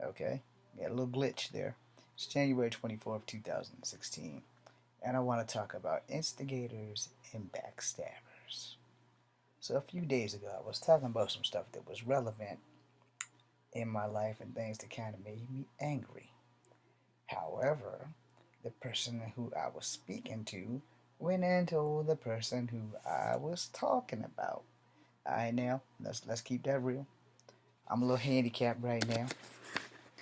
Okay, got a little glitch there. It's January 24th, 2016, and I want to talk about instigators and backstabbers. So, a few days ago, I was talking about some stuff that was relevant in my life and things that kind of made me angry. However, the person who I was speaking to went and told the person who I was talking about. Alright, now let's keep that real. I'm a little handicapped right now,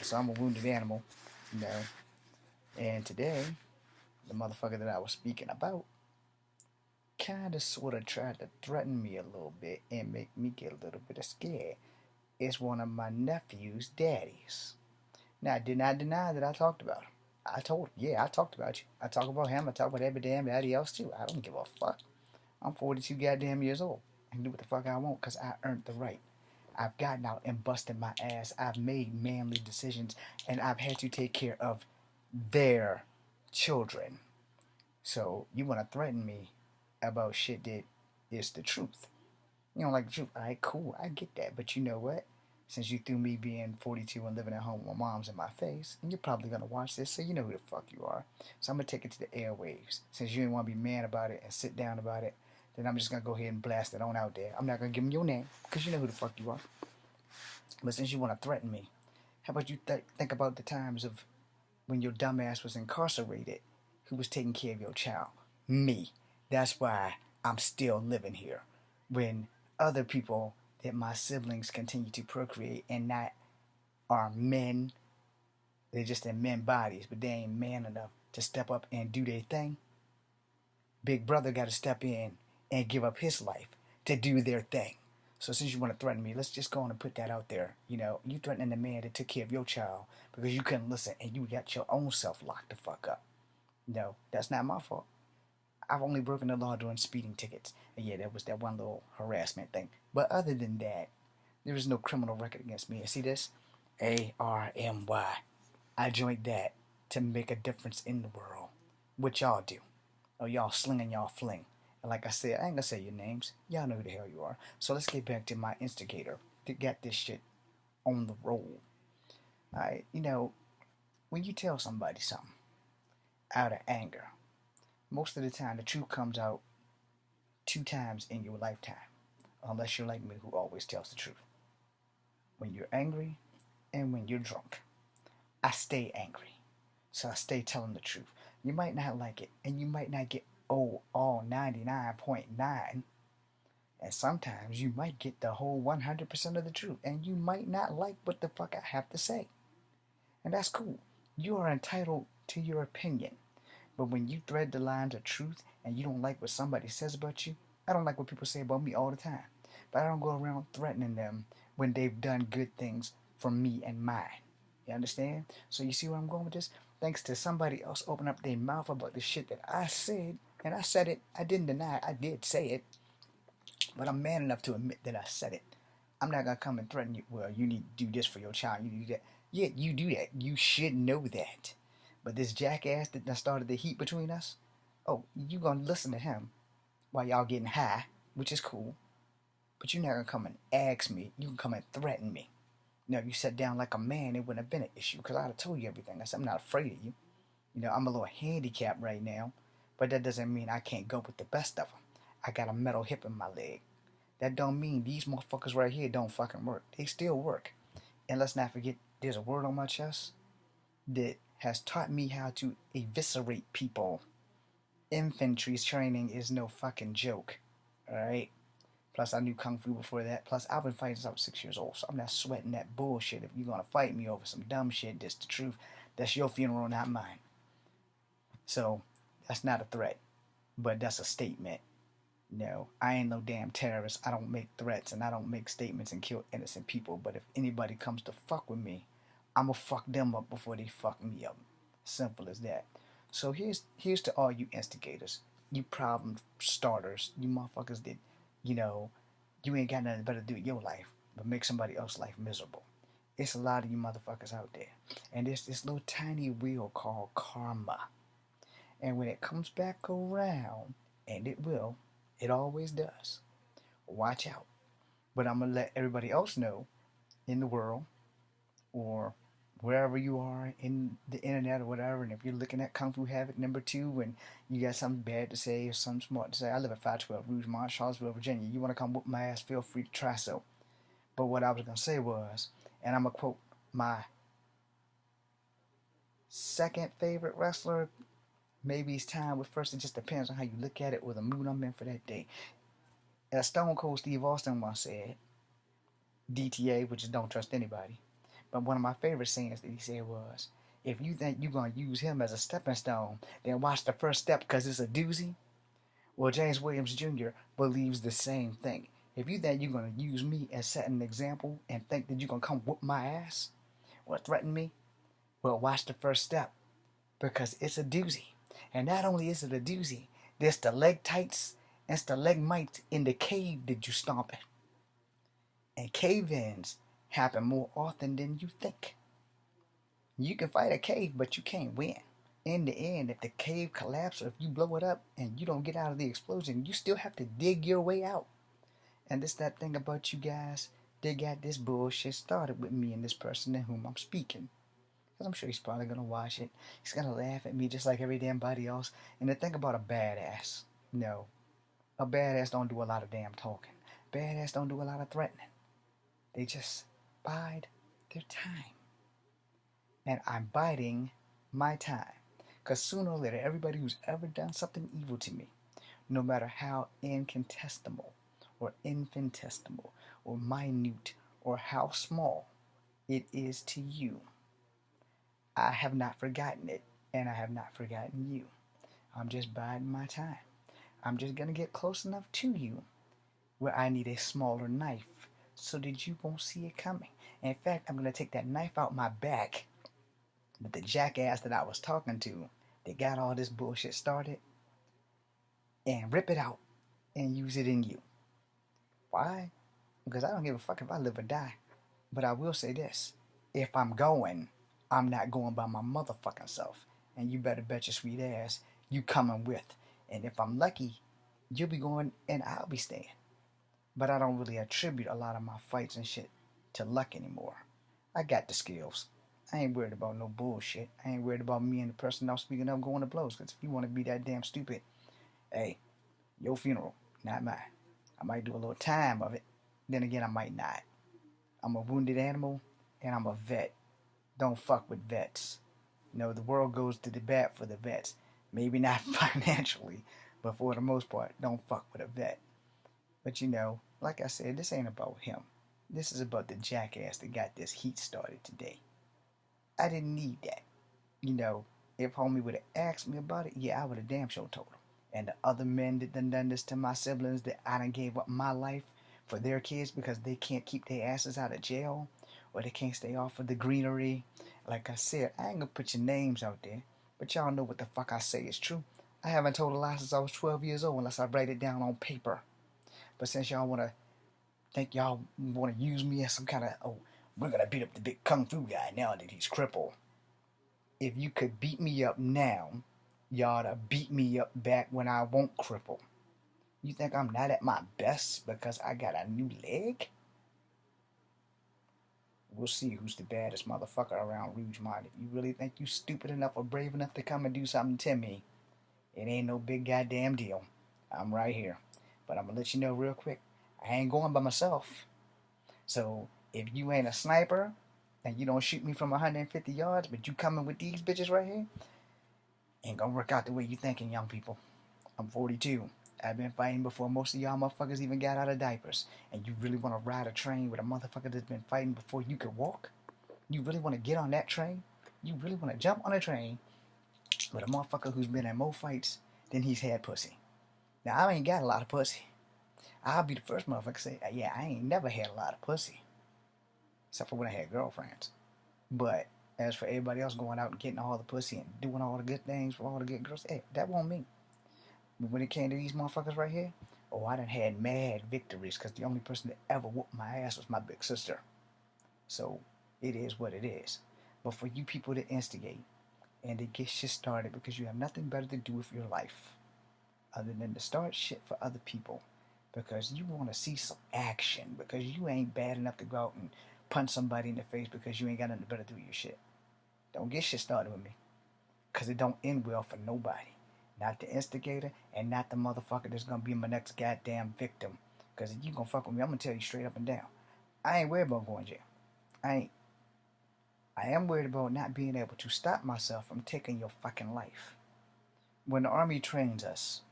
so I'm a wounded animal, you know. And today, the motherfucker that I was speaking about kind of sort of tried to threaten me a little bit and make me get a little bit of scared. It's one of my nephew's daddies. Now, I did not deny that I talked about him. I told him, yeah, I talked about you. I talk about him. I talk about every damn daddy else too. I don't give a fuck. I'm 42 goddamn years old. I can do what the fuck I want because I earned the right. I've gotten out and busted my ass. I've made manly decisions and I've had to take care of their children. So you want to threaten me about shit that is the truth. You don't like the truth. All right, cool. I get that. But you know what? Since you threw me being 42 and living at home with my mom's in my face, and you're probably going to watch this, so you know who the fuck you are. So I'm going to take it to the airwaves. Since you didn't want to be mad about it and sit down about it, then I'm just going to go ahead and blast it on out there. I'm not going to give them your name because you know who the fuck you are. But since you want to threaten me, how about you think about the times of when your dumbass was incarcerated, who was taking care of your child? Me. That's why I'm still living here. When other people that my siblings continue to procreate and not are men, they're just in men bodies, but they ain't man enough to step up and do their thing. Big brother got to step in and give up his life to do their thing. So since you want to threaten me, let's just go on and put that out there. You know, you threatening the man that took care of your child because you couldn't listen and you got your own self locked the fuck up. No, that's not my fault. I've only broken the law during speeding tickets. And yeah, that was that one little harassment thing. But other than that, there is no criminal record against me. And see this? ARMY. I joined that to make a difference in the world. What y'all do? Oh, y'all slinging y'all fling. And like I said, I ain't gonna say your names. Y'all know who the hell you are. So let's get back to my instigator to get this shit on the roll. Alright, you know, when you tell somebody something out of anger, most of the time the truth comes out two times in your lifetime. Unless you're like me who always tells the truth. When you're angry and when you're drunk. I stay angry. So I stay telling the truth. You might not like it and you might not get all 99.9, and sometimes you might get the whole 100% of the truth and you might not like what the fuck I have to say. And that's cool. You are entitled to your opinion. But when you thread the lines of truth and you don't like what somebody says about you, I don't like what people say about me all the time. But I don't go around threatening them when they've done good things for me and mine. You understand? So you see where I'm going with this? Thanks to somebody else opening up their mouth about the shit that I said, and I said it, I didn't deny it, I did say it, but I'm man enough to admit that I said it. I'm not gonna come and threaten you. Well, you need to do this for your child. You need to do that. Yeah, you do that. You should know that. But this jackass that started the heat between us, oh, you gonna listen to him while y'all getting high, which is cool. But you're not gonna come and ask me. You can come and threaten me. Now, if you sat down like a man, it wouldn't have been an issue because I'd have told you everything. I said I'm not afraid of you. You know, I'm a little handicapped right now, but that doesn't mean I can't go with the best of them. I got a metal hip in my leg. That don't mean these motherfuckers right here don't fucking work. They still work. And let's not forget, there's a word on my chest that has taught me how to eviscerate people. Infantry training is no fucking joke. Alright? Plus, I knew Kung Fu before that. Plus, I've been fighting since I was 6 years old, so I'm not sweating that bullshit. If you're gonna fight me over some dumb shit, that's the truth. That's your funeral, not mine. So, that's not a threat, but that's a statement. No, I ain't no damn terrorist. I don't make threats and I don't make statements and kill innocent people. But if anybody comes to fuck with me, I'ma fuck them up before they fuck me up. Simple as that. So here's to all you instigators, you problem starters, you motherfuckers that, you know, you ain't got nothing better to do with your life but make somebody else's life miserable. It's a lot of you motherfuckers out there. And there's this little tiny wheel called karma. And when it comes back around, and it will, it always does, watch out. But I'm going to let everybody else know in the world, or wherever you are in the internet or whatever, and if you're looking at Kung Fu Havoc #2 and you got something bad to say or something smart to say, I live at 512 Rougemont, Charlottesville, Virginia. You want to come whoop my ass, feel free to try so. But what I was going to say was, and I'm going to quote my second favorite wrestler. Maybe it's time with first. It just depends on how you look at it or the mood I'm in for that day. As Stone Cold Steve Austin once said, DTA, which is don't trust anybody. But one of my favorite sayings that he said was, if you think you're going to use him as a stepping stone, then watch the first step because it's a doozy. Well, James Williams Jr. believes the same thing. If you think you're going to use me as setting an example and think that you're going to come whoop my ass or threaten me, well, watch the first step because it's a doozy. And not only is it a doozy, there's stalactites and stalagmites in the cave that you stomp in. And cave-ins happen more often than you think. You can fight a cave, but you can't win. In the end, if the cave collapses or if you blow it up and you don't get out of the explosion, you still have to dig your way out. And it's that thing about you guys, they got this bullshit started with me and this person in whom I'm speaking. Because I'm sure he's probably going to watch it. He's going to laugh at me just like every damn body else. And the thing about a badass, no, a badass don't do a lot of damn talking. Badass don't do a lot of threatening. They just bide their time. And I'm biding my time. Because sooner or later, everybody who's ever done something evil to me, no matter how incontestable or infinitesimal or minute or how small it is to you, I have not forgotten it, and I have not forgotten you. I'm just biding my time. I'm just going to get close enough to you where I need a smaller knife so that you won't see it coming. In fact, I'm going to take that knife out my back that the jackass that I was talking to that got all this bullshit started and rip it out and use it in you. Why? Because I don't give a fuck if I live or die. But I will say this. If I'm going, I'm not going by my motherfucking self. And you better bet your sweet ass you coming with. And if I'm lucky, you'll be going and I'll be staying. But I don't really attribute a lot of my fights and shit to luck anymore. I got the skills. I ain't worried about no bullshit. I ain't worried about me and the person I'm speaking of going to blows. Because if you want to be that damn stupid, hey, your funeral, not mine. I might do a little time of it. Then again, I might not. I'm a wounded animal, and I'm a vet. Don't fuck with vets. You know, the world goes to the bat for the vets. Maybe not financially, but for the most part, don't fuck with a vet. But you know, like I said, this ain't about him. This is about the jackass that got this heat started today. I didn't need that. You know, if homie would have asked me about it, yeah, I would have damn sure told him. And the other men that done this to my siblings that I done gave up my life for their kids because they can't keep their asses out of jail or they can't stay off of the greenery. Like I said, I ain't gonna put your names out there, but y'all know what the fuck I say is true. I haven't told a lie since I was 12 years old unless I write it down on paper. But since y'all y'all wanna use me as some kind of, oh, we're gonna beat up the big kung fu guy now that he's crippled. If you could beat me up now, you ought to beat me up back when I won't cripple. You think I'm not at my best because I got a new leg? We'll see who's the baddest motherfucker around Rougemont. If you really think you stupid enough or brave enough to come and do something to me, it ain't no big goddamn deal. I'm right here. But I'm gonna let you know real quick, I ain't going by myself. So if you ain't a sniper and you don't shoot me from 150 yards, but you coming with these bitches right here, ain't gonna work out the way you thinking, young people. I'm 42. I've been fighting before most of y'all motherfuckers even got out of diapers. And you really want to ride a train with a motherfucker that's been fighting before you could walk? You really want to get on that train? You really want to jump on a train with a motherfucker who's been in more fights than he's had pussy? Now, I ain't got a lot of pussy. I'll be the first motherfucker to say, yeah, I ain't never had a lot of pussy. Except for when I had girlfriends. But as for everybody else going out and getting all the pussy and doing all the good things for all the good girls, hey, that wasn't me. But when it came to these motherfuckers right here, oh, I done had mad victories because the only person that ever whooped my ass was my big sister. So it is what it is. But for you people to instigate and to get shit started because you have nothing better to do with your life other than to start shit for other people because you want to see some action because you ain't bad enough to go out and punch somebody in the face because you ain't got nothing better to do with your shit. Don't get shit started with me. Because it don't end well for nobody. Not the instigator and not the motherfucker that's going to be my next goddamn victim. Because if you going to fuck with me, I'm going to tell you straight up and down. I ain't worried about going to jail. I ain't. I am worried about not being able to stop myself from taking your fucking life. When the Army trains us,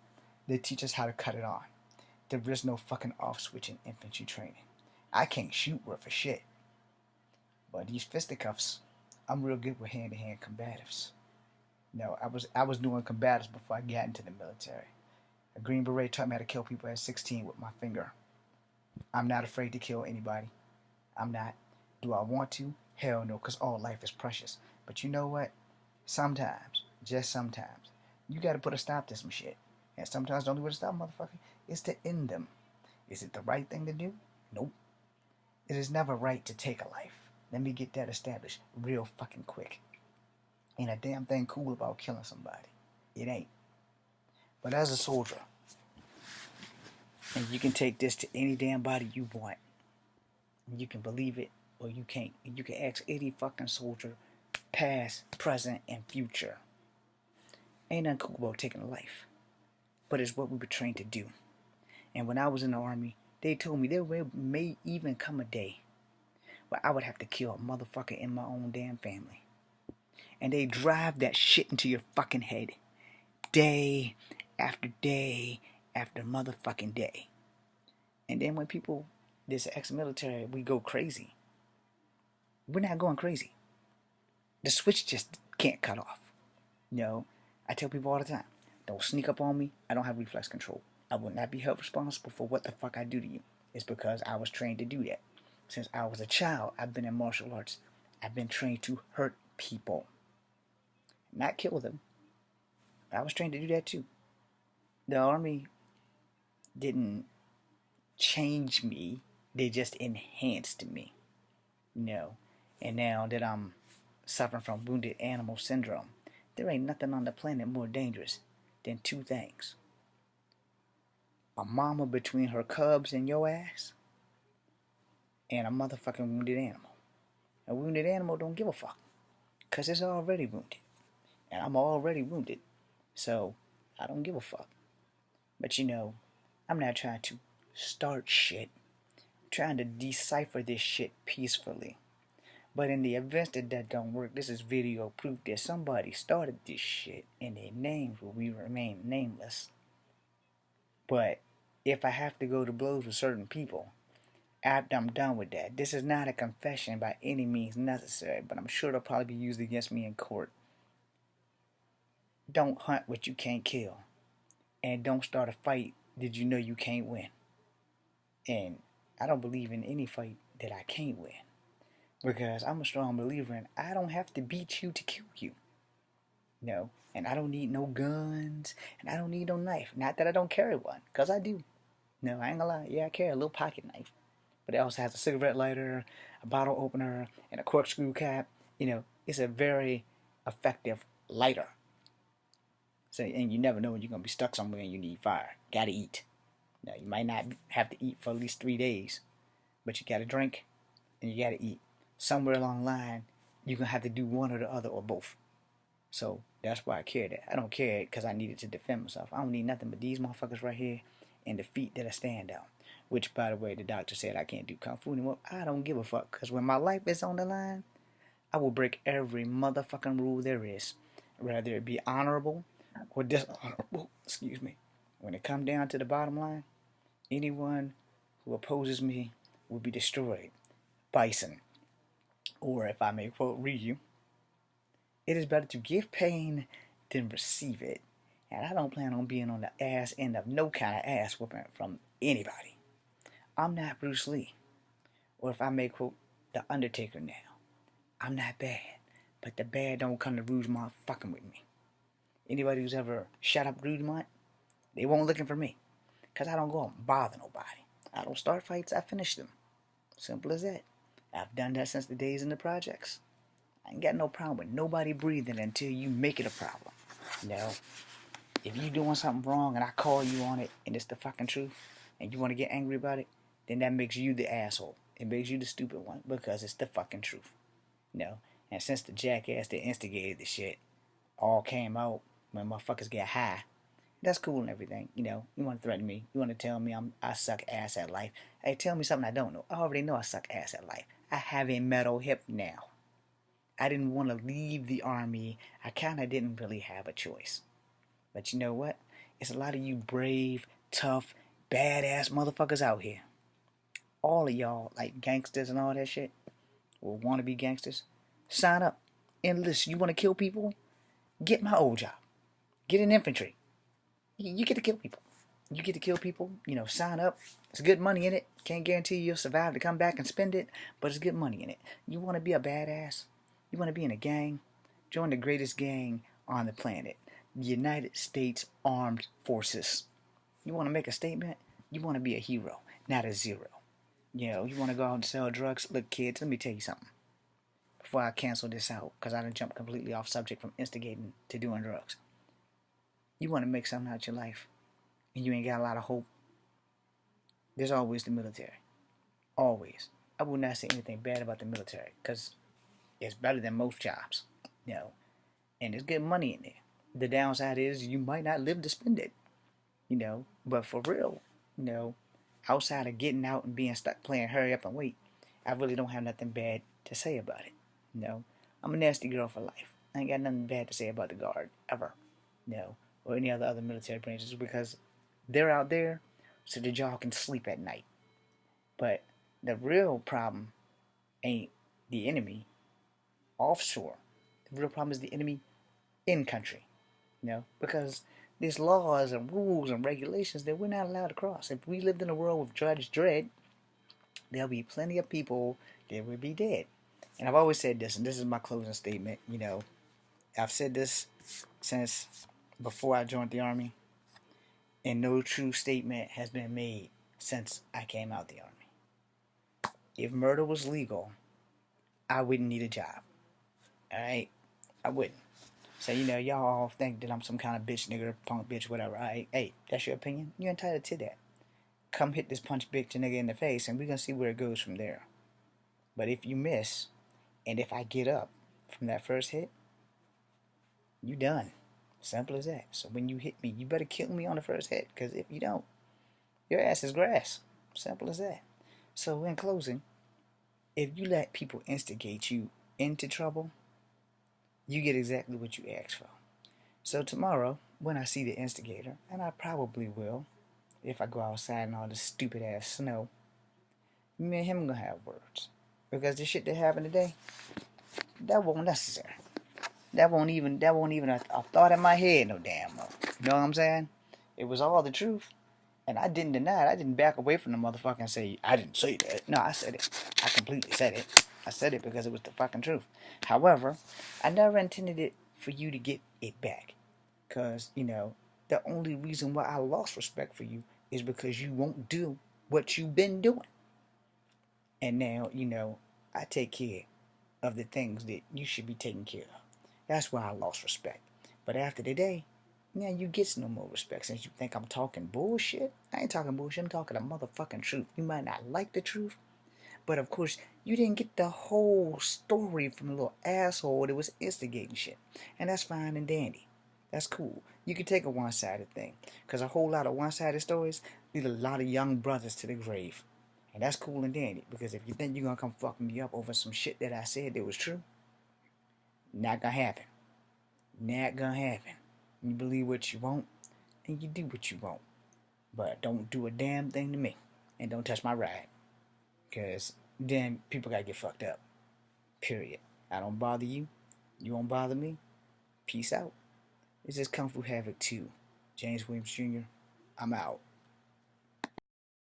they teach us how to cut it on. There is no fucking off switch in infantry training. I can't shoot worth a shit. But these fisticuffs, I'm real good with hand-to-hand combatives. No, I was doing combatives before I got into the military. A Green Beret taught me how to kill people at 16 with my finger. I'm not afraid to kill anybody. I'm not. Do I want to? Hell no, because all life is precious. But you know what? Sometimes, just sometimes, you got to put a stop to some shit. And sometimes the only way to stop motherfucker is to end them. Is it the right thing to do? Nope. It is never right to take a life. Let me get that established real fucking quick. Ain't a damn thing cool about killing somebody. It ain't. But as a soldier, and you can take this to any damn body you want. You can believe it or you can't. You can ask any fucking soldier, past, present, and future. Ain't nothing cool about taking a life. But it's what we were trained to do. And when I was in the Army, they told me there may even come a day where I would have to kill a motherfucker in my own damn family. And they drive that shit into your fucking head. Day after day after motherfucking day. And then when people, this ex-military, we go crazy. We're not going crazy. The switch just can't cut off. You know, I tell people all the time, don't sneak up on me. I don't have reflex control. I will not be held responsible for what the fuck I do to you. It's because I was trained to do that. Since I was a child, I've been in martial arts. I've been trained to hurt people. Not kill them. I was trained to do that too. The Army didn't change me. They just enhanced me. You know, and now that I'm suffering from wounded animal syndrome, there ain't nothing on the planet more dangerous than two things. A mama between her cubs and your ass, and a motherfucking wounded animal. A wounded animal don't give a fuck, because it's already wounded. And I'm already wounded, so I don't give a fuck. But you know, I'm not trying to start shit. I'm trying to decipher this shit peacefully. But in the event that don't work, this is video proof that somebody started this shit and their names will remain nameless. But if I have to go to blows with certain people, after I'm done with that, this is not a confession by any means necessary, but I'm sure it'll probably be used against me in court. Don't hunt what you can't kill. And don't start a fight that you know you can't win. And I don't believe in any fight that I can't win. Because I'm a strong believer in I don't have to beat you to kill you. No. And I don't need no guns. And I don't need no knife. Not that I don't carry one. Because I do. No, I ain't gonna lie. Yeah, I carry a little pocket knife. But it also has a cigarette lighter, a bottle opener, and a corkscrew cap. You know, it's a very effective lighter. So, and you never know when you're going to be stuck somewhere and you need fire. Gotta eat. Now, you might not have to eat for at least 3 days. But you gotta drink and you gotta eat. Somewhere along the line, you're going to have to do one or the other or both. So, that's why I carry that. I don't carry it because I need it to defend myself. I don't need nothing but these motherfuckers right here and the feet that I stand on. Which, by the way, the doctor said I can't do Kung Fu anymore. I don't give a fuck. Because when my life is on the line, I will break every motherfucking rule there is. Whether it be honorable or dishonorable. Excuse me. When it comes down to the bottom line, anyone who opposes me will be destroyed. Bison. Or if I may quote Ryu, it is better to give pain than receive it. And I don't plan on being on the ass end of no kind of ass whooping from anybody. I'm not Bruce Lee. Or if I may quote The Undertaker now, I'm not bad. But the bad don't come to Rougemont fucking with me. Anybody who's ever shot up Rougemont, they won't looking for me. Because I don't go out and bother nobody. I don't start fights, I finish them. Simple as that. I've done that since the days in the projects. I ain't got no problem with nobody breathing until you make it a problem. No. If you doing something wrong and I call you on it and it's the fucking truth and you want to get angry about it, then that makes you the asshole. It makes you the stupid one because it's the fucking truth. No. And since the jackass that instigated the shit all came out when motherfuckers get high, that's cool and everything. You want to threaten me. You want to tell me I suck ass at life. Hey, tell me something I don't know. I already know I suck ass at life. I have a metal hip now. I didn't want to leave the army. I kind of didn't really have a choice. But you know what? It's a lot of you brave, tough, badass motherfuckers out here. All of y'all, like gangsters and all that shit, or wannabe gangsters, sign up. Enlist. You want to kill people? Get my old job. Get in infantry. You get to kill people. You get to kill people. Sign up. It's good money in it. Can't guarantee you'll survive to come back and spend it, but it's good money in it. You want to be a badass? You want to be in a gang? Join the greatest gang on the planet, the United States Armed Forces. You want to make a statement? You want to be a hero, not a zero. You want to go out and sell drugs? Look, kids, let me tell you something. Before I cancel this out, because I done jumped completely off subject from instigating to doing drugs. You want to make something out of your life, and you ain't got a lot of hope. There's always the military. Always. I would not say anything bad about the military, because it's better than most jobs. And there's good money in there. The downside is you might not live to spend it. But for real, outside of getting out and being stuck playing hurry up and wait, I really don't have nothing bad to say about it. I'm a nasty girl for life. I ain't got nothing bad to say about the Guard, ever. Or any other military branches, because they're out there so that y'all can sleep at night. But the real problem ain't the enemy offshore. The real problem is the enemy in country. Because there's laws and rules and regulations that we're not allowed to cross. If we lived in a world with Judge Dredd, there'll be plenty of people that would be dead. And I've always said this, and this is my closing statement. I've said this since before I joined the Army, and no true statement has been made since I came out the Army. If murder was legal, I wouldn't need a job. Alright? I wouldn't. So, y'all all think that I'm some kind of bitch, nigga, punk bitch, whatever. Alright? Hey, that's your opinion. You're entitled to that. Come hit this punch bitch nigga in the face, and we're gonna see where it goes from there. But if you miss, and if I get up from that first hit, you done. Simple as that. So when you hit me, you better kill me on the first hit, because if you don't, your ass is grass. Simple as that. So in closing, if you let people instigate you into trouble, you get exactly what you asked for. So tomorrow, when I see the instigator, and I probably will, if I go outside in all this stupid ass snow, me and him gonna have words. Because the shit that happened today, that wasn't necessary. That won't even a thought in my head no damn more. You know what I'm saying? It was all the truth. And I didn't deny it. I didn't back away from the motherfucker and say, I didn't say that. No, I said it. I completely said it. I said it because it was the fucking truth. However, I never intended it for you to get it back. Because, the only reason why I lost respect for you is because you won't do what you've been doing. And now, I take care of the things that you should be taking care of. That's why I lost respect. But after the day, now you get no more respect since you think I'm talking bullshit. I ain't talking bullshit. I'm talking the motherfucking truth. You might not like the truth, but of course, you didn't get the whole story from the little asshole that was instigating shit. And that's fine and dandy. That's cool. You can take a one-sided thing. Because a whole lot of one-sided stories lead a lot of young brothers to the grave. And that's cool and dandy. Because if you think you're going to come fuck me up over some shit that I said that was true, not gonna happen. Not gonna happen. You believe what you want, and you do what you want. But don't do a damn thing to me. And don't touch my ride. Because then people gotta get fucked up. Period. I don't bother you. You won't bother me. Peace out. This is Kung Fu Havoc 2. James Williams Jr. I'm out.